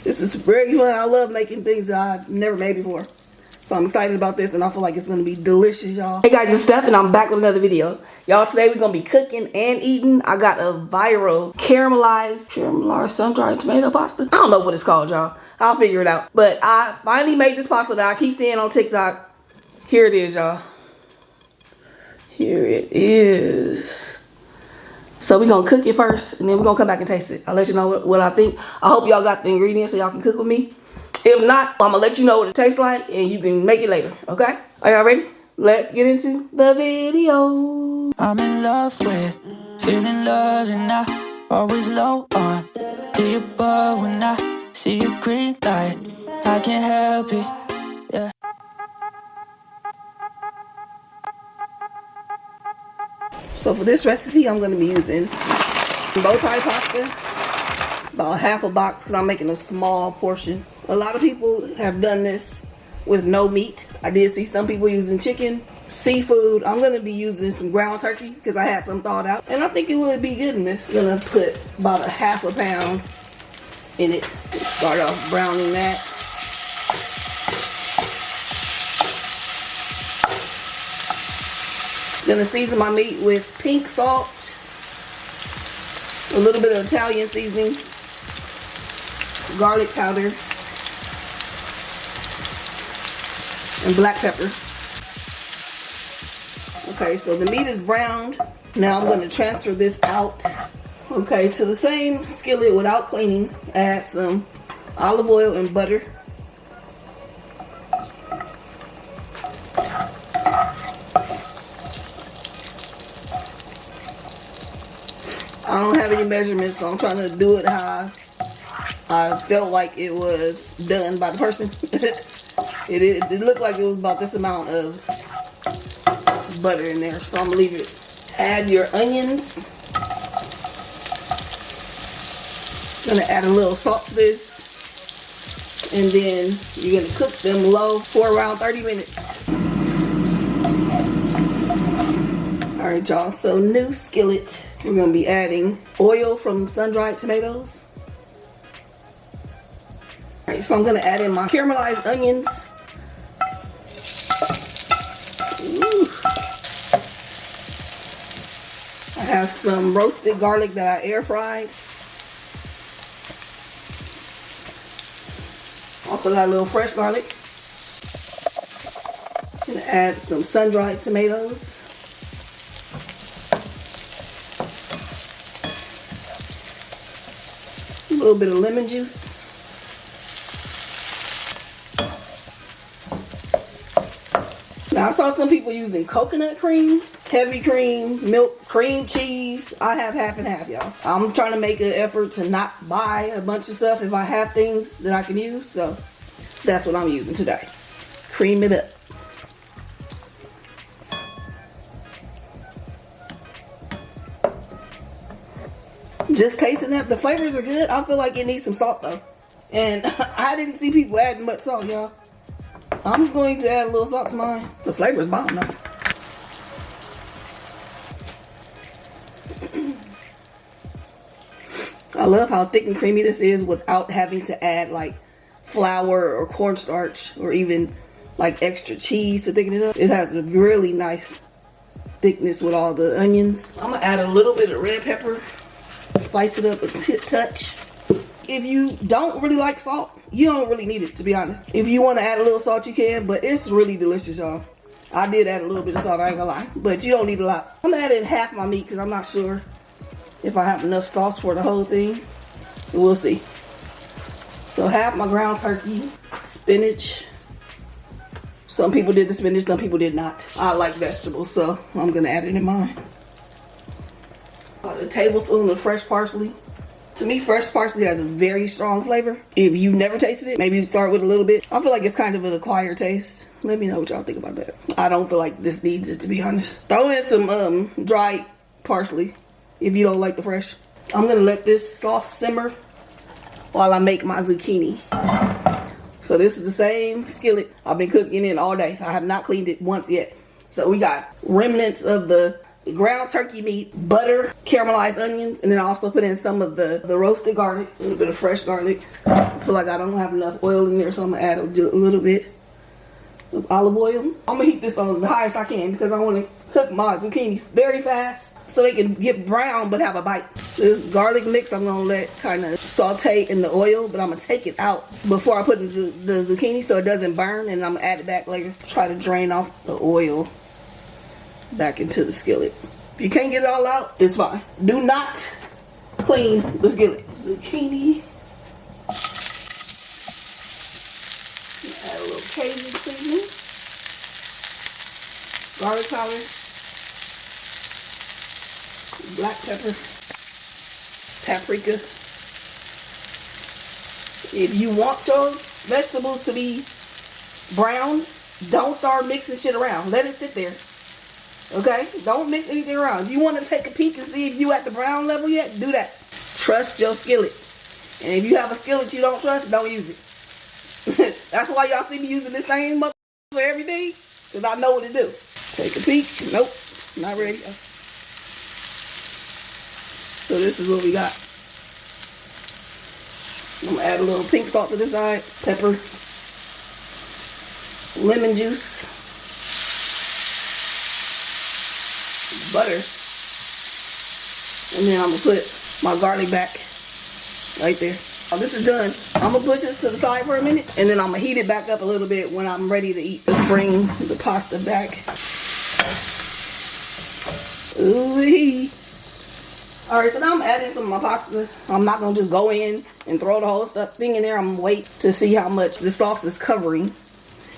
This is very fun. I love making things that I've never made before. So I'm excited about this, and I feel like it's going to be delicious, y'all. Hey guys, it's Steph, and I'm back with another video. Y'all, today we're going to be cooking and eating. I got a viral caramelized sun-dried tomato pasta. I don't know what it's called, y'all. I'll figure it out. But I finally made this pasta that I keep seeing on TikTok. Here it is, y'all. Here it is. So we're going to cook it first, and then we're going to come back and taste it. I'll let you know what I think. I hope y'all got the ingredients so y'all can cook with me. If not, I'm gonna let you know what it tastes like and you can make it later, okay? Are y'all ready? Let's get into the video. I'm in love with feeling love and I always low on the above when I see a green light. I can't help it, yeah. So for this recipe, I'm gonna be using Bowtie pasta, about half a box because I'm making a small portion. A lot of people have done this with no meat. I did see some people using chicken, seafood. I'm going to be using some ground turkey because I had some thawed out. And I think it would be good in this. I'm going to put about a half a pound in it. Start off browning that. Going to season my meat with pink salt, a little bit of Italian seasoning, garlic powder, and black pepper. Okay, so the meat is browned. Now I'm going to transfer this out, okay, to the same skillet without cleaning. Add some olive oil and butter. I don't have any measurements, so I'm trying to do it how I felt like it was done by the person. It looked like it was about this amount of butter in there, so I'm gonna leave it. Add your onions. Gonna add a little salt to this, and then you're gonna cook them low for around 30 minutes. All right, y'all. So new skillet. We're gonna be adding oil from sun-dried tomatoes. All right, so I'm gonna add in my caramelized onions. Ooh. I have some roasted garlic that I air fried. Also got a little fresh garlic. Gonna add some sun-dried tomatoes. A little bit of lemon juice. Now I saw some people using coconut cream, heavy cream, milk, cream cheese. I have half and half, y'all. I'm trying to make an effort to not buy a bunch of stuff if I have things that I can use. So that's what I'm using today. Cream it up. Just tasting that, the flavors are good. I feel like it needs some salt though. And I didn't see people adding much salt, y'all. I'm going to add a little salt to mine. The flavor's bomb though. I love how thick and creamy this is without having to add like flour or cornstarch or even like extra cheese to thicken it up. It has a really nice thickness with all the onions. I'm gonna add a little bit of red pepper. Spice it up a touch. If you don't really like salt, you don't really need it, to be honest. If you want to add a little salt, you can, but it's really delicious, y'all. I did add a little bit of salt, I ain't gonna lie, but you don't need a lot. I'm gonna add in half my meat because I'm not sure if I have enough sauce for the whole thing. We'll see. So half my ground turkey, spinach. Some people did the spinach, some people did not. I like vegetables, so I'm gonna add it in mine. About a tablespoon of fresh parsley. To me, fresh parsley has a very strong flavor. If you've never tasted it, maybe you start with a little bit. I feel like it's kind of an acquired taste. Let me know what y'all think about that. I don't feel like this needs it, to be honest. Throw in some dried parsley if you don't like the fresh. I'm gonna let this sauce simmer while I make my zucchini. So this is the same skillet I've been cooking in all day. I have not cleaned it once yet. So we got remnants of the ground turkey meat, butter, caramelized onions, and then I also put in some of the roasted garlic, a little bit of fresh garlic, feel like I don't have enough oil in there, so I'm gonna add a little bit of olive oil. I'm gonna heat this on the highest I can because I want to cook my zucchini very fast so they can get brown but have a bite. This garlic mix I'm gonna let kind of saute in the oil, but I'm gonna take it out before I put in the zucchini so it doesn't burn, and I'm gonna add it back later. Try to drain off the oil back into the skillet. If you can't get it all out, it's fine. Do not clean the skillet. Zucchini. Add a little Cajun seasoning. Garlic powder. Black pepper. Paprika. If you want your vegetables to be brown, don't start mixing shit around. Let it sit there. Okay? Don't mix anything around. If you want to take a peek and see if you at the brown level yet, do that. Trust your skillet. And if you have a skillet you don't trust, don't use it. That's why y'all see me using this same mother for everything. Because I know what to do. Take a peek. Nope. Not ready. So this is what we got. I'm going to add a little pink salt to this side. Pepper. Lemon juice. Butter. And then I'm going to put my garlic back right there. Oh, this is done. I'm going to push this to the side for a minute, and then I'm going to heat it back up a little bit when I'm ready to eat. Let's bring the pasta back. Ooh-wee. Alright, so now I'm adding some of my pasta. I'm not going to just go in and throw the whole thing in there. I'm going to wait to see how much the sauce is covering.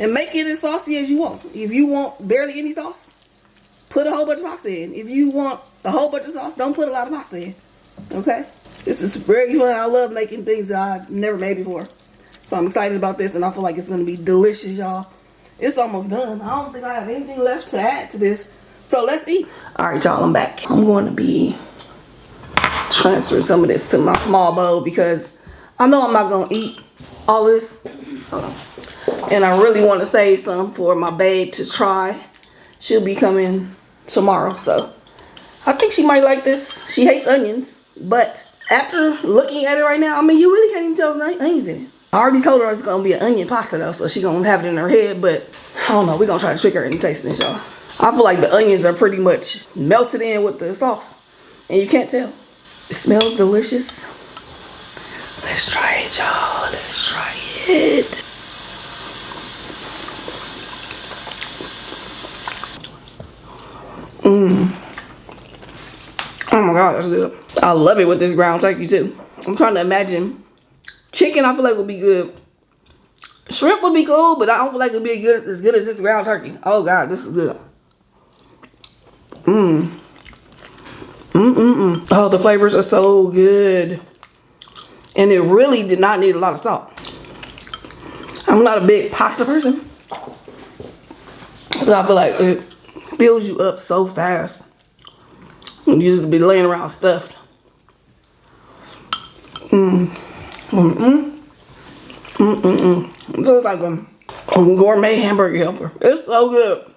And make it as saucy as you want. If you want barely any sauce, put a whole bunch of pasta in. If you want a whole bunch of sauce, don't put a lot of pasta in. Okay? This is very fun. I love making things that I've never made before. So I'm excited about this, and I feel like it's going to be delicious, y'all. It's almost done. I don't think I have anything left to add to this. So let's eat. Alright, y'all, I'm back. I'm going to be transferring some of this to my small bowl because I know I'm not going to eat all this. Hold on. And I really want to save some for my babe to try. She'll be coming tomorrow, so I think she might like this. She hates onions, but after looking at it right now, I mean, you really can't even tell there's onions in it. I already told her it's going to be an onion pasta, though, so she's going to have it in her head, but I don't know. We're going to try to trick her into tasting this, y'all. I feel like the onions are pretty much melted in with the sauce, and you can't tell. It smells delicious. Let's try it, y'all. Let's try it. Oh my god, that's good. I love it with this ground turkey too. I'm trying to imagine. Chicken I feel like would be good. Shrimp would be cool, but I don't feel like it would be as good as this ground turkey. Oh god, this is good. Oh, the flavors are so good. And it really did not need a lot of salt. I'm not a big pasta person, but I feel like it fills you up so fast. You just be laying around stuffed. It feels like a gourmet hamburger helper. It's so good.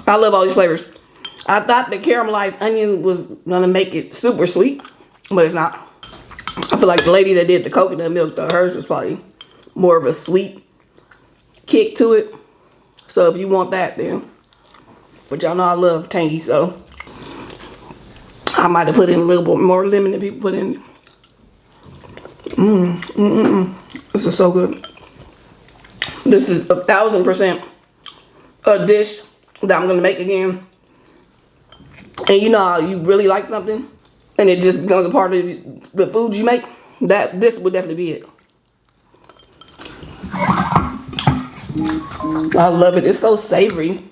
I love all these flavors. I thought the caramelized onion was gonna make it super sweet, but it's not. I feel like the lady that did the coconut milk, though, hers was probably more of a sweet kick to it. So if you want that, then. But y'all know I love tangy, so I might have put in a little bit more lemon than people put in. This is so good. This is 1000% a dish that I'm gonna make again. And you know how you really like something and it just becomes a part of the food you make? This would definitely be it. I love it. It's so savory.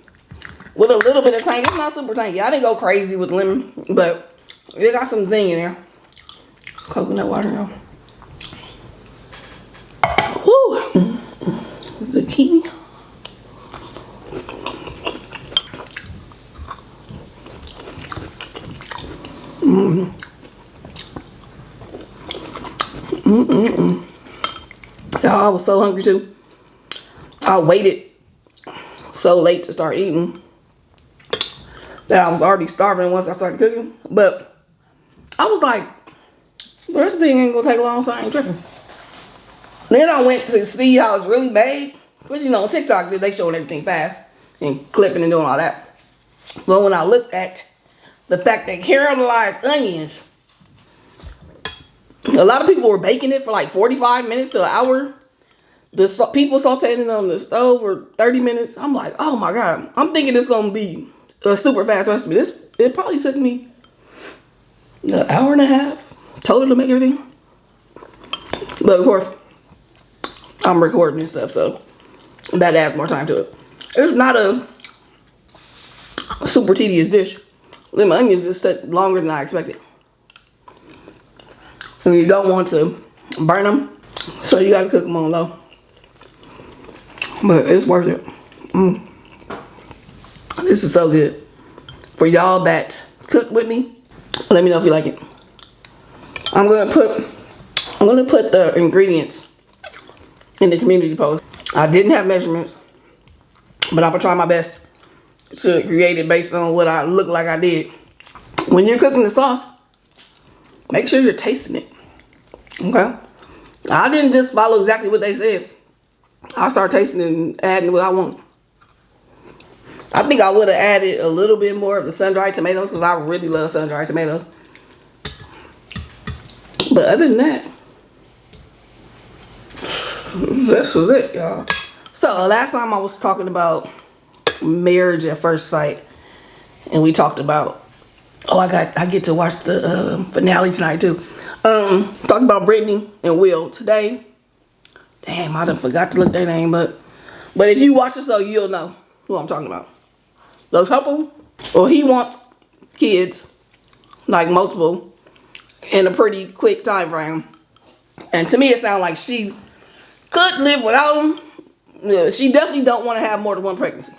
With a little bit of tang. It's not super tangy. I didn't go crazy with lemon, but it got some zing in there. Coconut water, y'all. Woo! Zucchini. Y'all, I was so hungry too. I waited so late to start eating that I was already starving once I started cooking. But I was like, The recipe ain't gonna take long, so I ain't tripping. Then I went to see how it's really made. Because, you know, on TikTok, they showing everything fast and clipping and doing all that. But when I looked at the fact that caramelized onions, a lot of people were baking it for like 45 minutes to an hour. The people sauteing it on the stove for 30 minutes. I'm like, oh my God. I'm thinking it's going to be a super fast recipe. It probably took me an hour and a half total to make everything. But of course, I'm recording and stuff, so that adds more time to it. It's not a super tedious dish. Them onions just took longer than I expected. And you don't want to burn them, so you gotta cook them on low. But it's worth it. This is so good. For y'all that cook with me, let me know if you like it. I'm gonna put the ingredients in the community post. I didn't have measurements, but I'm gonna try my best to create it based on what I look like I did. When you're cooking the sauce, make sure you're tasting it. Okay? I didn't just follow exactly what they said. I started tasting and adding what I want. I think I would have added a little bit more of the sun-dried tomatoes because I really love sun-dried tomatoes. But other than that, this was it, y'all. So last time I was talking about marriage at first sight, and we talked about, I get to watch the finale tonight too. Talking about Brittany and Will today. Damn, I done forgot to look their name, but if you watch the show, you'll know who I'm talking about. The couple, well, he wants kids, like multiple, in a pretty quick time frame. And to me, it sounds like she could live without him. Yeah, she definitely don't want to have more than one pregnancy.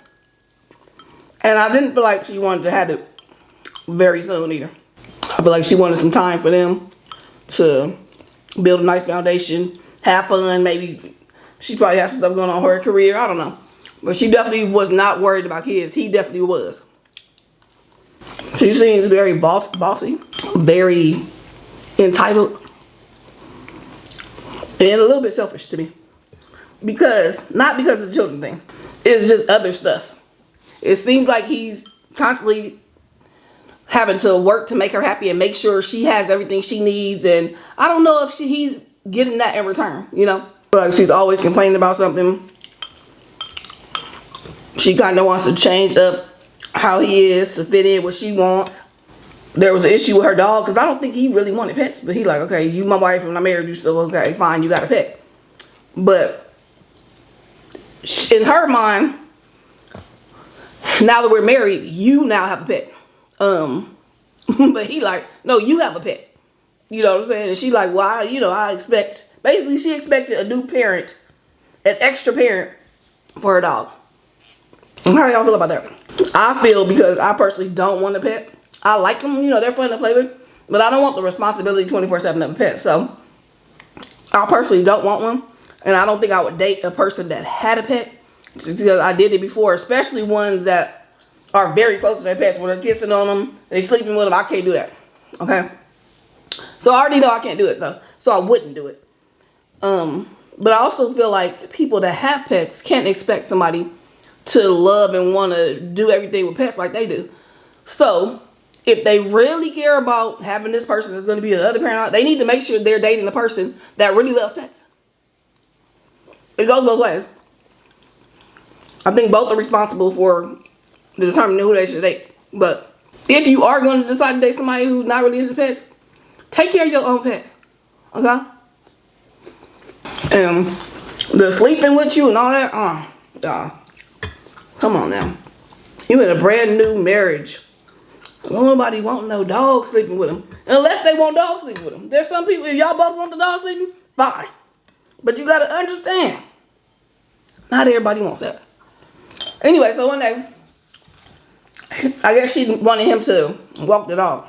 And I didn't feel like she wanted to have it very soon either. I feel like she wanted some time for them to build a nice foundation, have fun. Maybe she probably has some stuff going on in her career. I don't know. But she definitely was not worried about kids. He definitely was. She seems very bossy, very entitled, and a little bit selfish to me. Not because of the children thing. It's just other stuff. It seems like he's constantly having to work to make her happy and make sure she has everything she needs. And I don't know if he's getting that in return, you know? Like she's always complaining about something. She kind of wants to change up how he is to fit in what she wants. There was an issue with her dog because I don't think he really wanted pets. But he like, okay, you my wife and I married you, so okay, fine, you got a pet. But in her mind, now that we're married, you now have a pet. But he like, no, you have a pet. You know what I'm saying? And she like, well, I expect, basically she expected a new parent, an extra parent for her dog. How y'all feel about that? I feel, because I personally don't want a pet. I like them, they're fun to play with, but I don't want the responsibility 24/7 of a pet. So I personally don't want one. And I don't think I would date a person that had a pet, just because I did it before, especially ones that are very close to their pets, where they're kissing on them, they sleeping with them. I can't do that. Okay? So I already know I can't do it though. So I wouldn't do it. But I also feel like people that have pets can't expect somebody to love and want to do everything with pets like they do. So if they really care about having this person that's going to be the other parent, they need to make sure they're dating a person that really loves pets. It goes both ways. I think both are responsible for determining who they should date. But if you are going to decide to date somebody who's not really into pets, take care of your own pet. Okay? And the sleeping with you and all that, come on now. You in a brand new marriage. Nobody want no dog sleeping with them. Unless they want dogs sleeping with them. There's some people, if y'all both want the dog sleeping, fine. But you gotta understand, not everybody wants that. Anyway, so one day, I guess she wanted him to walk the dog.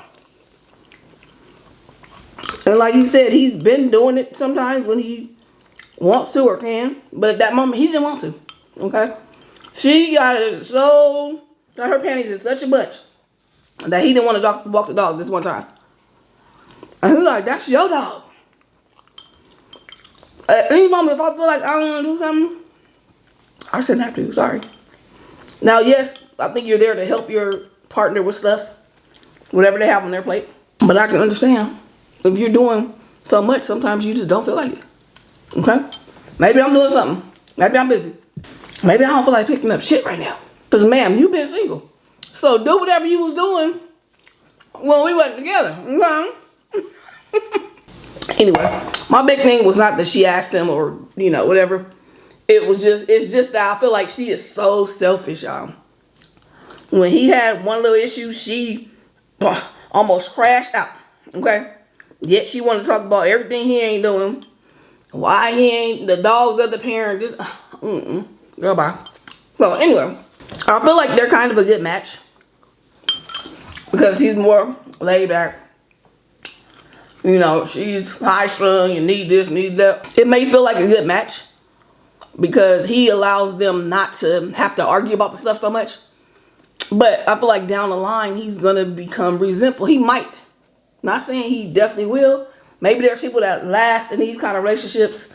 And like you said, he's been doing it sometimes when he wants to or can. But at that moment, he didn't want to. Okay? She got her panties in such a bunch that he didn't want to walk the dog this one time. And he's like, that's your dog. At any moment, if I feel like I don't want to do something, I shouldn't have to. Sorry. Now, yes, I think you're there to help your partner with stuff, whatever they have on their plate. But I can understand if you're doing so much, sometimes you just don't feel like it. Okay? Maybe I'm doing something. Maybe I'm busy. Maybe I don't feel like picking up shit right now. Because, ma'am, you've been single. So do whatever you was doing when we wasn't together. Okay? Anyway, my big thing was not that she asked him or, you know, whatever. It's just that I feel like she is so selfish, y'all. When he had one little issue, she almost crashed out. Okay? Yet she wanted to talk about everything he ain't doing. Why he ain't, the dog's other parent, just, girl, bye. So anyway, I feel like they're kind of a good match. Because he's more laid back. You know, she's high strung, you need this, need that. It may feel like a good match because he allows them not to have to argue about the stuff so much. But I feel like down the line, he's going to become resentful. He might. Not saying he definitely will. Maybe there's people that last in these kind of relationships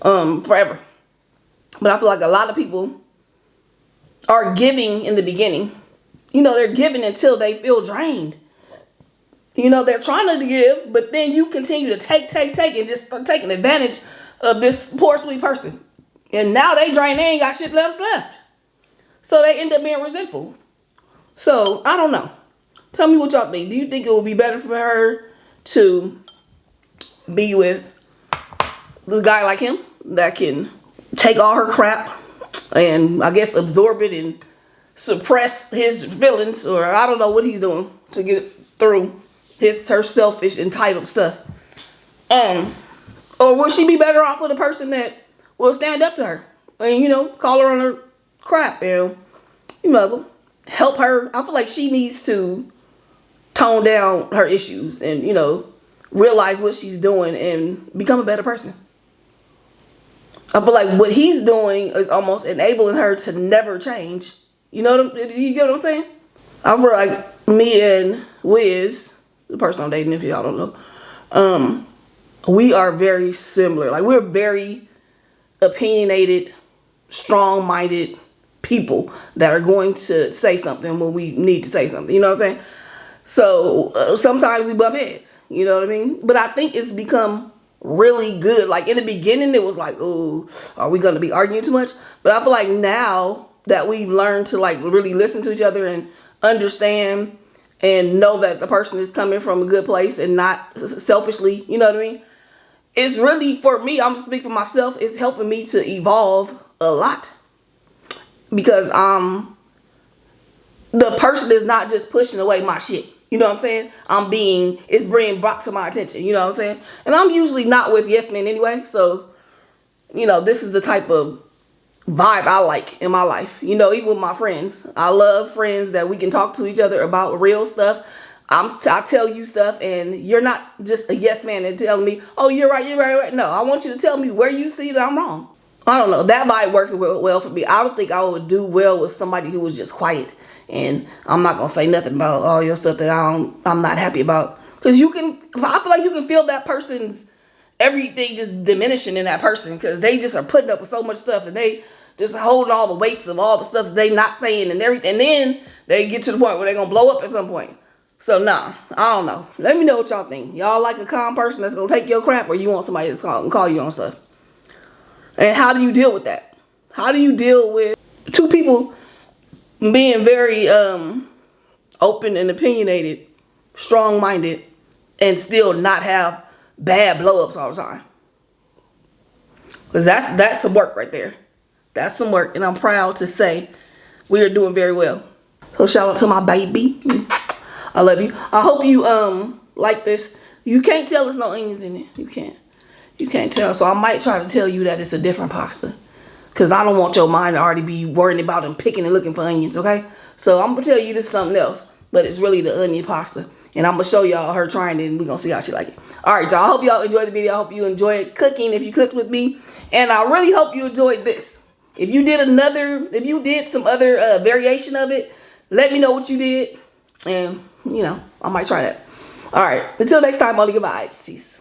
forever. But I feel like a lot of people are giving in the beginning. You know, they're giving until they feel drained. You know, they're trying to give, but then you continue to take, and just start taking advantage of this poor, sweet person. And now they drain, they ain't got shit left. So they end up being resentful. So, I don't know. Tell me what y'all think. Do you think it would be better for her to be with a guy like him that can take all her crap and, I guess, absorb it and suppress his feelings, or I don't know what he's doing to get through her selfish, entitled stuff. Or will she be better off with a person that will stand up to her and, you know, call her on her crap and, you know, help her? I feel like she needs to tone down her issues and, you know, realize what she's doing and become a better person. I feel like what he's doing is almost enabling her to never change. You get what I'm saying? I feel like me and Wiz, the person I'm dating, if y'all don't know, we are very similar. Like, we're very opinionated, strong-minded people that are going to say something when we need to say something. You know what I'm saying? So sometimes we bump heads. You know what I mean? But I think it's become really good. Like, in the beginning, it was like, oh, are we going to be arguing too much? But I feel like now that we've learned to, like, really listen to each other and understand and know that the person is coming from a good place and not selfishly, you know what I mean? It's really, for me, I'm speaking for myself, it's helping me to evolve a lot. Because the person is not just pushing away my shit. You know what I'm saying? It's being brought to my attention. You know what I'm saying? And I'm usually not with yes men anyway. So, you know, this is the type of vibe I like in my life. You know, even with my friends. I love friends that we can talk to each other about real stuff. I tell you stuff and you're not just a yes man and telling me, oh, you're right. No, I want you to tell me where you see that I'm wrong. I don't know. That vibe works well for me. I don't think I would do well with somebody who was just quiet. And I'm not going to say nothing about all your stuff that I'm not happy about. Because I feel like you can feel that person's everything just diminishing in that person. Because they just are putting up with so much stuff. And they just holding all the weights of all the stuff that they not saying and everything. And then they get to the point where they're going to blow up at some point. So, nah, I don't know. Let me know what y'all think. Y'all like a calm person that's going to take your crap, or you want somebody to call you on stuff? And how do you deal with that? How do you deal with two people being very open and opinionated, strong-minded, and still not have bad blow-ups all the time? Because that's some work right there. That's some work, and I'm proud to say we are doing very well. So shout out to my baby. I love you. I hope you like this. You can't tell there's no onions in it. You can't tell. So I might try to tell you that it's a different pasta. Because I don't want your mind to already be worrying about and picking and looking for onions, okay? So I'm going to tell you this is something else. But it's really the onion pasta. And I'm going to show y'all her trying it, and we're going to see how she like it. All right, y'all. I hope y'all enjoyed the video. I hope you enjoyed cooking if you cooked with me. And I really hope you enjoyed this. If you did some other variation of it, let me know what you did. And, you know, I might try that. All right, until next time, only good vibes. Peace.